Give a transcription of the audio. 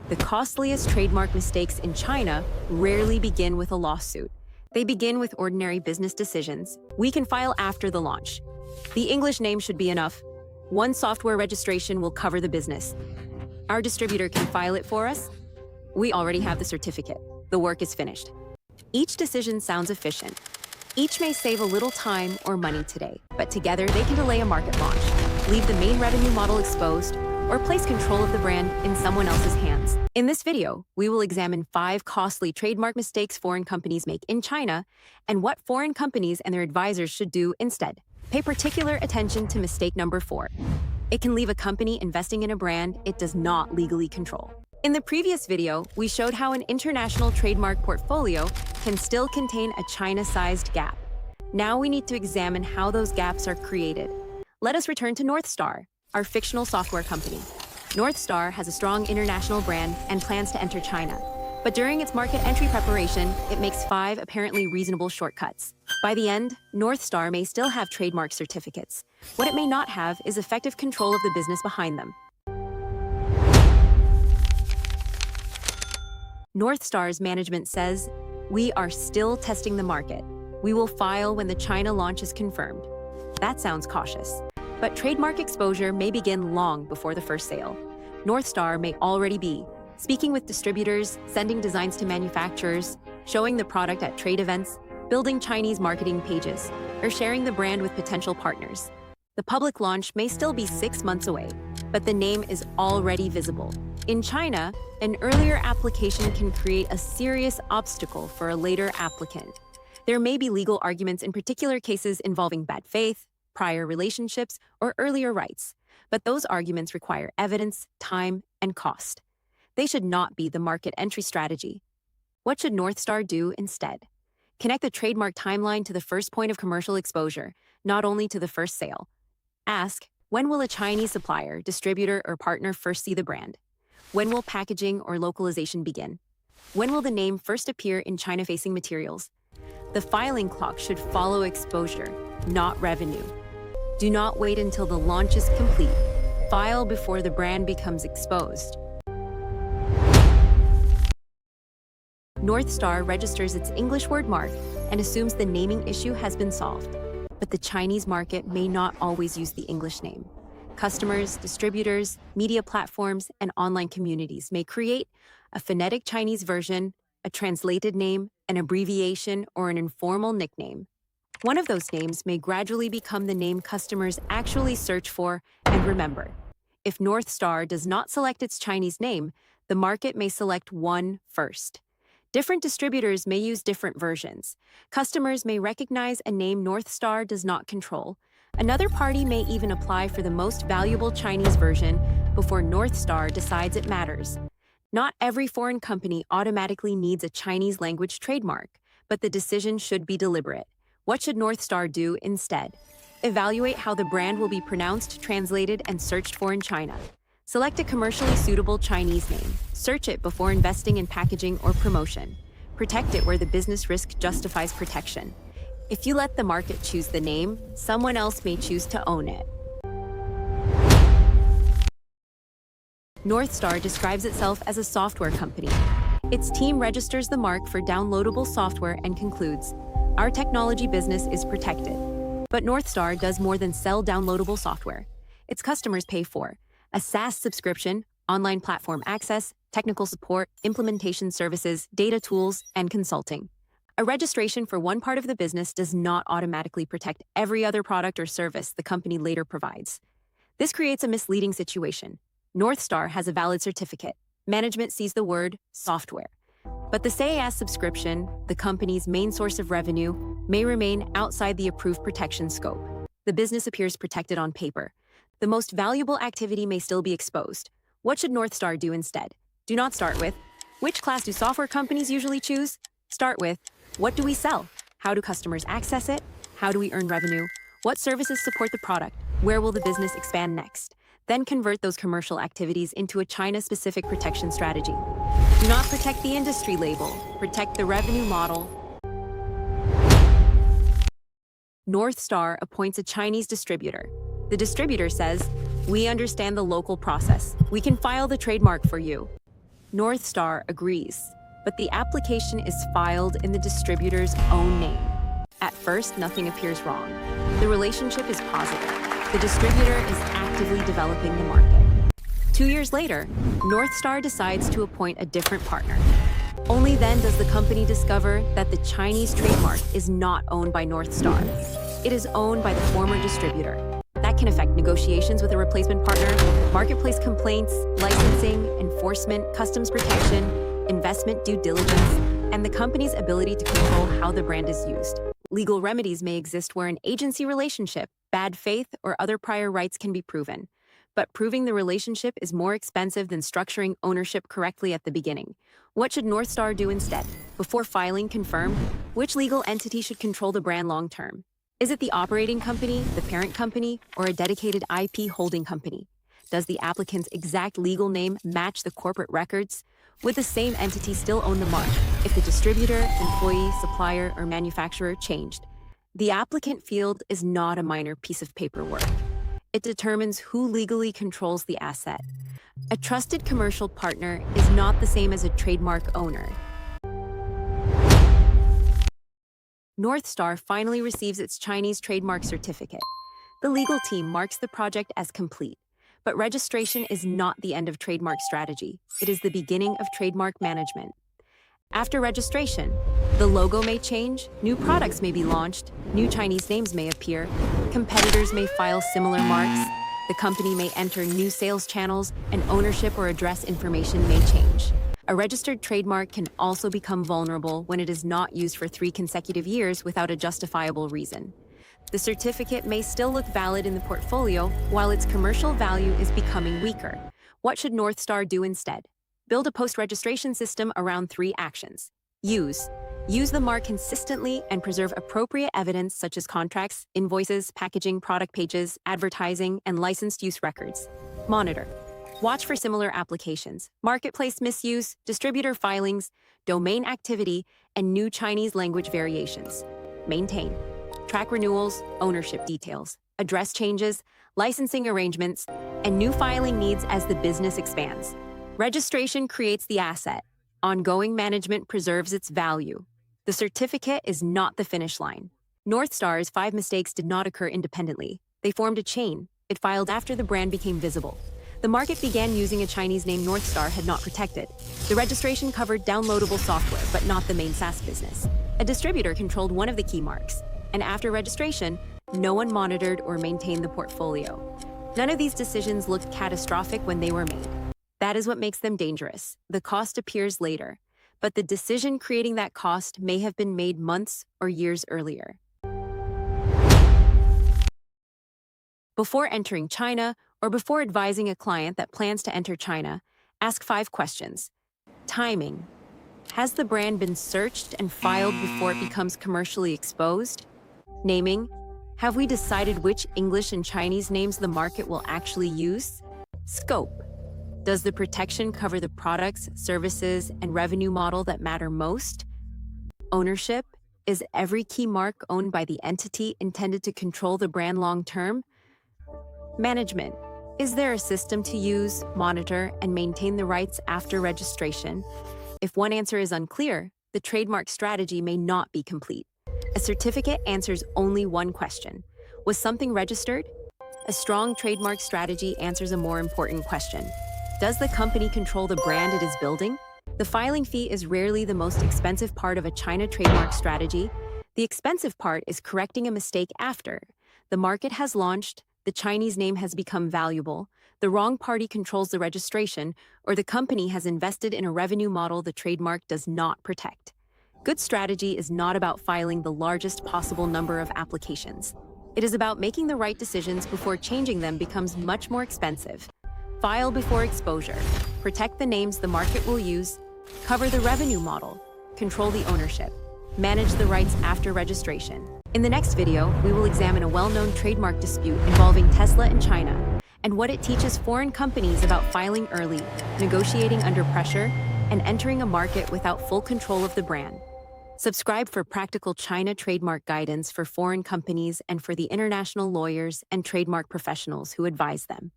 The costliest trademark mistakes in China rarely begin with a lawsuit. They begin with ordinary business decisions. We can file after the launch. The English name should be enough. One software registration will cover the business. Our distributor can file it for us. We already have the certificate. The work is finished. Each decision sounds efficient. Each may save a little time or money today, but together they can delay a market launch, leave the main revenue model exposed, or place control of the brand in someone else's hands. In this video, we will examine 5 costly trademark mistakes foreign companies make in China and what foreign companies and their advisors should do instead. Pay particular attention to mistake number 4. It can leave a company investing in a brand it does not legally control. In the previous video, we showed how an international trademark portfolio can still contain a China-sized gap. Now we need to examine how those gaps are created. Let us return to Northstar, our fictional software company. Northstar has a strong international brand and plans to enter China. But during its market entry preparation, it makes 5 apparently reasonable shortcuts. By the end, Northstar may still have trademark certificates. What it may not have is effective control of the business behind them. Northstar's management says, "We are still testing the market. We will file when the China launch is confirmed." That sounds cautious. But trademark exposure may begin long before the first sale. Northstar may already be speaking with distributors, sending designs to manufacturers, showing the product at trade events, building Chinese marketing pages, or sharing the brand with potential partners. The public launch may still be 6 months away, but the name is already visible. In China, an earlier application can create a serious obstacle for a later applicant. There may be legal arguments in particular cases involving bad faith, prior relationships, or earlier rights, but those arguments require evidence, time, and cost. They should not be the market entry strategy. What should Northstar do instead? Connect the trademark timeline to the first point of commercial exposure, not only to the first sale. Ask, when will a Chinese supplier, distributor, or partner first see the brand? When will packaging or localization begin? When will the name first appear in China-facing materials? The filing clock should follow exposure, not revenue. Do not wait until the launch is complete. File before the brand becomes exposed. Northstar registers its English word mark and assumes the naming issue has been solved. But the Chinese market may not always use the English name. Customers, distributors, media platforms, and online communities may create a phonetic Chinese version, a translated name, an abbreviation, or an informal nickname. One of those names may gradually become the name customers actually search for and remember. If Northstar does not select its Chinese name, the market may select one first. Different distributors may use different versions. Customers may recognize a name Northstar does not control. Another party may even apply for the most valuable Chinese version before Northstar decides it matters. Not every foreign company automatically needs a Chinese language trademark, but the decision should be deliberate. What should Northstar do instead? Evaluate how the brand will be pronounced, translated, and searched for in China. Select a commercially suitable Chinese name. Search it before investing in packaging or promotion. Protect it where the business risk justifies protection. If you let the market choose the name, someone else may choose to own it. Northstar describes itself as a software company. Its team registers the mark for downloadable software and concludes, "Our technology business is protected." But Northstar does more than sell downloadable software. Its customers pay for a SaaS subscription, online platform access, technical support, implementation services, data tools, and consulting. A registration for one part of the business does not automatically protect every other product or service the company later provides. This creates a misleading situation. Northstar has a valid certificate. Management sees the word software. But the SaaS subscription, the company's main source of revenue, may remain outside the approved protection scope. The business appears protected on paper. The most valuable activity may still be exposed. What should Northstar do instead? Do not start with, which class do software companies usually choose? Start with, what do we sell? How do customers access it? How do we earn revenue? What services support the product? Where will the business expand next? Then convert those commercial activities into a China-specific protection strategy. Do not protect the industry label, protect the revenue model. Northstar appoints a Chinese distributor. The distributor says, "We understand the local process. We can file the trademark for you." Northstar agrees, but the application is filed in the distributor's own name. At first, nothing appears wrong. The relationship is positive. The distributor is actively developing the market. 2 years later, Northstar decides to appoint a different partner. Only then does the company discover that the Chinese trademark is not owned by Northstar. It is owned by the former distributor. That can affect negotiations with a replacement partner, marketplace complaints, licensing, enforcement, customs protection, investment due diligence, and the company's ability to control how the brand is used. Legal remedies may exist where an agency relationship, bad faith, or other prior rights can be proven. But proving the relationship is more expensive than structuring ownership correctly at the beginning. What should Northstar do instead? Before filing confirm, which legal entity should control the brand long-term? Is it the operating company, the parent company, or a dedicated IP holding company? Does the applicant's exact legal name match the corporate records? Would the same entity still own the mark if the distributor, employee, supplier, or manufacturer changed? The applicant field is not a minor piece of paperwork. It determines who legally controls the asset. A trusted commercial partner is not the same as a trademark owner. Northstar finally receives its Chinese trademark certificate. The legal team marks the project as complete. But registration is not the end of trademark strategy. It is the beginning of trademark management. After registration, the logo may change, new products may be launched, new Chinese names may appear, competitors may file similar marks, the company may enter new sales channels, and ownership or address information may change. A registered trademark can also become vulnerable when it is not used for 3 consecutive years without a justifiable reason. The certificate may still look valid in the portfolio while its commercial value is becoming weaker. What should Northstar do instead? Build a post-registration system around 3 actions. Use the mark consistently and preserve appropriate evidence such as contracts, invoices, packaging, product pages, advertising, and licensed use records. Monitor. Watch for similar applications, marketplace misuse, distributor filings, domain activity, and new Chinese language variations. Maintain. Track renewals, ownership details, address changes, licensing arrangements, and new filing needs as the business expands. Registration creates the asset. Ongoing management preserves its value. The certificate is not the finish line. Northstar's 5 mistakes did not occur independently. They formed a chain. It filed after the brand became visible. The market began using a Chinese name Northstar had not protected. The registration covered downloadable software, but not the main SaaS business. A distributor controlled one of the key marks. And after registration, no one monitored or maintained the portfolio. None of these decisions looked catastrophic when they were made. That is what makes them dangerous. The cost appears later, but the decision creating that cost may have been made months or years earlier. Before entering China, or before advising a client that plans to enter China, ask 5 questions. Timing. Has the brand been searched and filed before it becomes commercially exposed? Naming. Have we decided which English and Chinese names the market will actually use? Scope. Does the protection cover the products, services, and revenue model that matter most? Ownership. Is every key mark owned by the entity intended to control the brand long-term? Management. Is there a system to use, monitor, and maintain the rights after registration? If one answer is unclear, the trademark strategy may not be complete. A certificate answers only one question. Was something registered? A strong trademark strategy answers a more important question. Does the company control the brand it is building? The filing fee is rarely the most expensive part of a China trademark strategy. The expensive part is correcting a mistake after. The market has launched, the Chinese name has become valuable, the wrong party controls the registration, or the company has invested in a revenue model the trademark does not protect. Good strategy is not about filing the largest possible number of applications. It is about making the right decisions before changing them becomes much more expensive. File before exposure. Protect the names the market will use. Cover the revenue model. Control the ownership. Manage the rights after registration. In the next video, we will examine a well-known trademark dispute involving Tesla and China, and what it teaches foreign companies about filing early, negotiating under pressure, and entering a market without full control of the brand. Subscribe for practical China trademark guidance for foreign companies and for the international lawyers and trademark professionals who advise them.